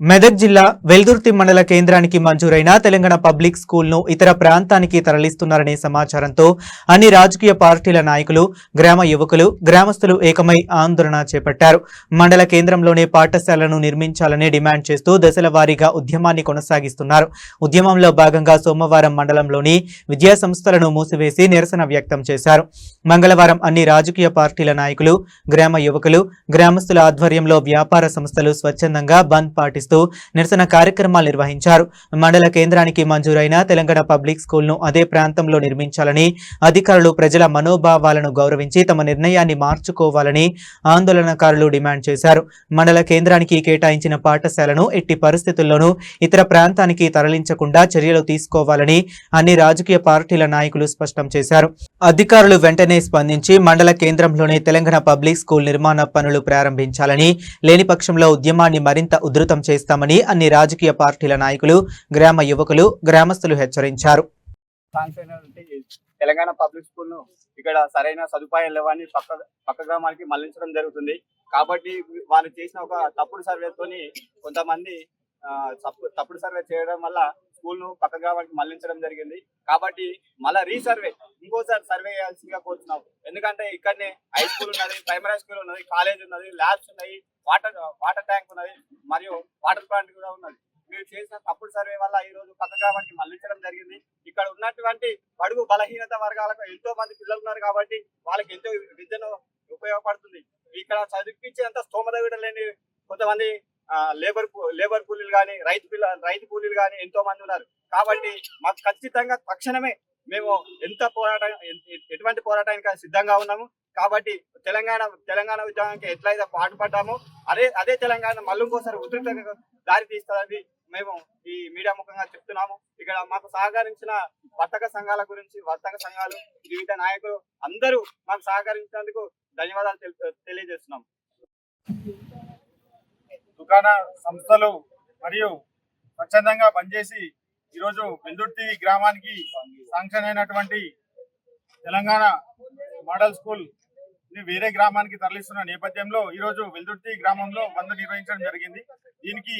మెదక్ జిల్లా వెల్దుర్తి మండల కేంద్రానికి మంజూరైన తెలంగాణ పబ్లిక్ స్కూల్ను ఇతర ప్రాంతానికి తరలిస్తున్నారనే సమాచారంతో అన్ని రాజకీయ పార్టీల నాయకులు, గ్రామ యువకులు, గ్రామస్తులు ఏకమై ఆందోళన చేపట్టారు. మండల కేంద్రంలోనే పాఠశాలను నిర్మించాలని డిమాండ్ చేస్తూ దశల వారీగా ఉద్యమాన్ని కొనసాగిస్తున్నారు. ఉద్యమంలో భాగంగా సోమవారం మండలంలోని విద్యా సంస్థలను మూసివేసి నిరసన వ్యక్తం చేశారు. మంగళవారం అన్ని రాజకీయ పార్టీల నాయకులు, గ్రామ యువకులు, గ్రామస్తుల ఆధ్వర్యంలో వ్యాపార సంస్థలు స్వచ్ఛందంగా బంద్ పాటిస్తూ నిరసన కార్యక్రమాలు నిర్వహించారు. మండల కేంద్రానికి మంజూరైన తెలంగాణ పబ్లిక్ స్కూల్ను అదే ప్రాంతంలో నిర్మించాలని, అధికారులు ప్రజల మనోభావాలను గౌరవించి తమ నిర్ణయాన్ని మార్చుకోవాలని ఆందోళనకారులు డిమాండ్ చేశారు. మండల కేంద్రానికి కేటాయించిన పాఠశాలను ఎట్టి పరిస్థితుల్లోనూ ఇతర ప్రాంతానికి తరలించకుండా చర్యలు తీసుకోవాలని అన్ని రాజకీయ పార్టీల నాయకులు స్పష్టం చేశారు. అధికారులు వెంటనే స్పందించి మండల కేంద్రంలోనే తెలంగాణ పబ్లిక్ స్కూల్ నిర్మాణ పనులు ప్రారంభించాలని, లేని పక్షంలో ఉద్యమాన్ని మరింత ఉధృతం చేస్తామని అన్ని రాజకీయ పార్టీల నాయకులు, గ్రామ యువకులు, గ్రామస్తులు హెచ్చరించారు. తెలంగాణ పబ్లిక్ స్కూల్ ను ఇక్కడ సరైన సదుపాయాలు లేవని పక్క గ్రామానికి మళ్లించడం జరుగుతుంది. కాబట్టి వాళ్ళు చేసిన ఒక తప్పుడు సర్వేతోని కొంతమంది తప్పుడు సర్వే చేయడం వల్ల స్కూల్ ను పక్క గ్రామానికి మళ్లించడం జరిగింది. కాబట్టి మళ్ళీ రీసర్వే ఇంకోసారి సర్వే చేయాల్సిందిగా కోరుతున్నాం. ఎందుకంటే ఇక్కడనే హై స్కూల్ ఉన్నది, ప్రైమరీ స్కూల్ ఉన్నది, కాలేజ్ ఉన్నది, ల్యాబ్స్ ఉన్నాయి, వాటర్ ట్యాంక్ ఉన్నది, మరియు వాటర్ ప్లాంట్ కూడా ఉన్నది. మీరు చేసిన తప్పుడు సర్వే వల్ల ఈ రోజు పక్క గ్రామానికి మళ్లించడం జరిగింది. ఇక్కడ ఉన్నటువంటి బడుగు బలహీనత వర్గాలకు ఎంతో మంది పిల్లలు ఉన్నారు కాబట్టి వాళ్ళకి ఎంతో విద్యను ఉపయోగపడుతుంది. ఇక్కడ చదివించేంత స్తోమత కూడా లేని కొంతమంది లేబర్ కూలీలు కానీ రైతు కూలీలు కానీ ఎంతో మంది ఉన్నారు. కాబట్టి మాకు ఖచ్చితంగా తక్షణమే మేము ఎటువంటి పోరాటానికి సిద్ధంగా ఉన్నాము. కాబట్టి తెలంగాణ ఉద్యమానికి ఎట్లయితే పాటుపడ్డామో అదే తెలంగాణ మళ్ళీ ఇంకోసారి ఉధృతంగా దారి తీస్తుందని మేము ఈ మీడియా ముఖంగా చెప్తున్నాము. ఇక్కడ మాకు సహకరించిన వర్తక సంఘాలు, వివిధ నాయకులు అందరూ మాకు సహకరించినందుకు ధన్యవాదాలు తెలియజేస్తున్నాము. దుకాణ సంస్థలు మరియు స్వచ్ఛందంగా పనిచేసి ఈరోజు వెల్దుర్తి గ్రామానికి శాంక్షన్ అయినటువంటి తెలంగాణ మోడల్ స్కూల్ ని వేరే గ్రామానికి తరలిస్తున్న నేపథ్యంలో ఈరోజు వెల్దుర్తి గ్రామంలో బంద్ నిర్వహించడం జరిగింది. దీనికి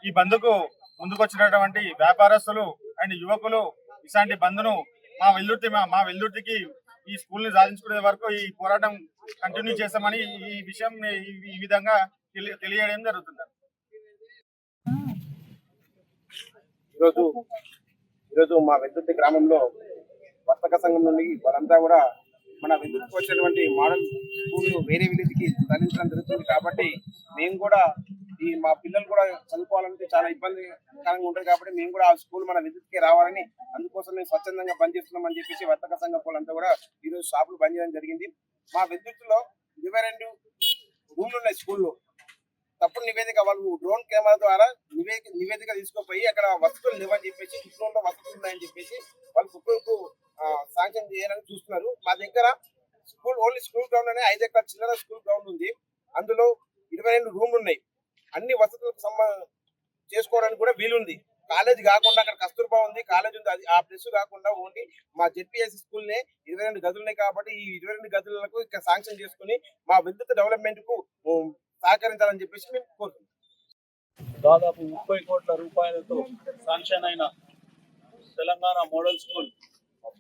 ఈ బంద్కు ముందుకొచ్చినటువంటి వ్యాపారస్తులు అండ్ యువకులు ఇలాంటి బంద్ను మా వెల్దుర్తికి ఈ స్కూల్ ని సాధించుకునే వరకు ఈ పోరాటం కంటిన్యూ చేస్తామని ఈ విషయం ఈ విధంగా తెలియడం జరుగుతుంది. ఈరోజు మా వెల్దుర్తి గ్రామంలో వర్తక సంఘం నుండి వాళ్ళంతా కూడా మన వెల్దుర్తికి వచ్చినటువంటి మోడల్ స్కూల్ వేరే విలేజ్ కి తరలించడం జరుగుతుంది. కాబట్టి మేము కూడా మా పిల్లలు కూడా చదువుకోవాలంటే చాలా ఇబ్బందికరంగా ఉంటుంది. కాబట్టి మేము కూడా ఆ స్కూల్ మన వెల్దుర్తికి రావాలని అందుకోసం మేము స్వచ్ఛందంగా బంద్ చేస్తున్నామని చెప్పేసి వర్తక సంఘం వాళ్ళంతా కూడా ఈరోజు షాపులు బంద్ చేయడం జరిగింది. మా వెల్దుర్తిలో 22 రూమ్లు ఉన్నాయి స్కూల్లో. తప్పుడు నివేదిక వాళ్ళు డ్రోన్ కెమెరా ద్వారా నివేదిక తీసుకుపోయి అక్కడ వసతులు లేవని చెప్పేసి, ఇంట్లో వసతులు ఉన్నాయని చెప్పేసి వాళ్ళు కుక్కలకు శాంక్షన్ చేయాలని చూస్తున్నారు. మా దగ్గర ఓన్లీ స్కూల్ గ్రౌండ్ అనే 5 ఎకరాల చిల్లర స్కూల్ గ్రౌండ్ ఉంది. అందులో 22 రూమ్లు ఉన్నాయి. అన్ని వసతులకు చేసుకోవడానికి కూడా వీలుంది. కాలేజ్ కాకుండా అక్కడ కస్తూర్బా ఉంది, కాలేజ్ ఉంది. అది ఆ ప్లేస్ కాకుండా ఓన్లీ మా జెడ్పీఎస్ స్కూల్ నే 22 గదులు ఉన్నాయి. కాబట్టి ఈ 22 గదులకు ఇక్కడ శాంక్షన్ చేసుకుని మా వెల్దుర్తి డెవలప్మెంట్ కు సహకరించాలని చెప్పేసి మేము కోరుతున్నాం. దాదాపు 30 కోట్ల రూపాయలతో శాంక్షన్ అయిన Telangana model school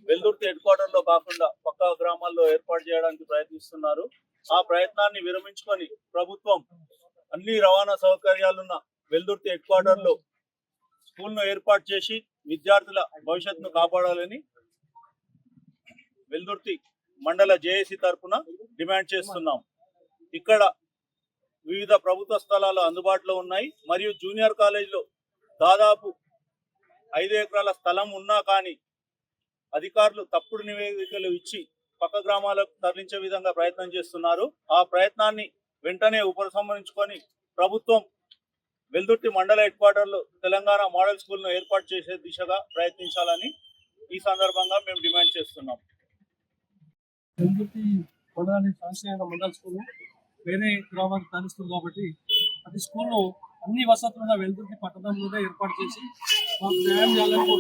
Veldurthi head quarter లో కాకుండా పక్క గ్రామాల్లో ఏర్పాటు చేయడానికి ప్రయత్నిస్తున్నారు. ఆ ప్రయత్నాన్ని విరమించుకొని ప్రభుత్వం అన్ని రవాణా సౌకర్యాలున్న వెల్దుర్తి హెడ్ క్వార్టర్ లో స్కూల్ ను ఏర్పాటు చేసి విద్యార్థుల భవిష్యత్తును కాపాడాలని వెల్దుర్తి మండల జేఏసీ తరఫున డిమాండ్ చేస్తున్నాం. ఇక్కడ వివిధ ప్రభుత్వ స్థలాలు అందుబాటులో ఉన్నాయి. మరియు జూనియర్ కాలేజీలో దాదాపు 5 ఎకరాల స్థలం ఉన్నా కానీ అధికారులు తప్పుడు నివేదికలు ఇచ్చి పక్క గ్రామాలకు తరలించే విధంగా ప్రయత్నం చేస్తున్నారు. ఆ ప్రయత్నాన్ని వెంటనే ఉపసంహరించుకొని ప్రభుత్వం వెల్దుర్తి మండల హెడ్ క్వార్టర్లో తెలంగాణ మోడల్ స్కూల్ ను ఏర్పాటు చేసే దిశగా ప్రయత్నించాలని ఈ సందర్భంగా మేము డిమాండ్ చేస్తున్నాం. వెల్దుర్తి మండలానికి శాంక్షన్ అయిన మండల స్కూల్ వేరే గ్రామానికి తరలిస్తుంది కాబట్టి అది స్కూల్లో అన్ని వసతులుగా వెల్దుర్తి పట్టణంలోనే ఏర్పాటు చేసి మాకు న్యాయం చేయాలని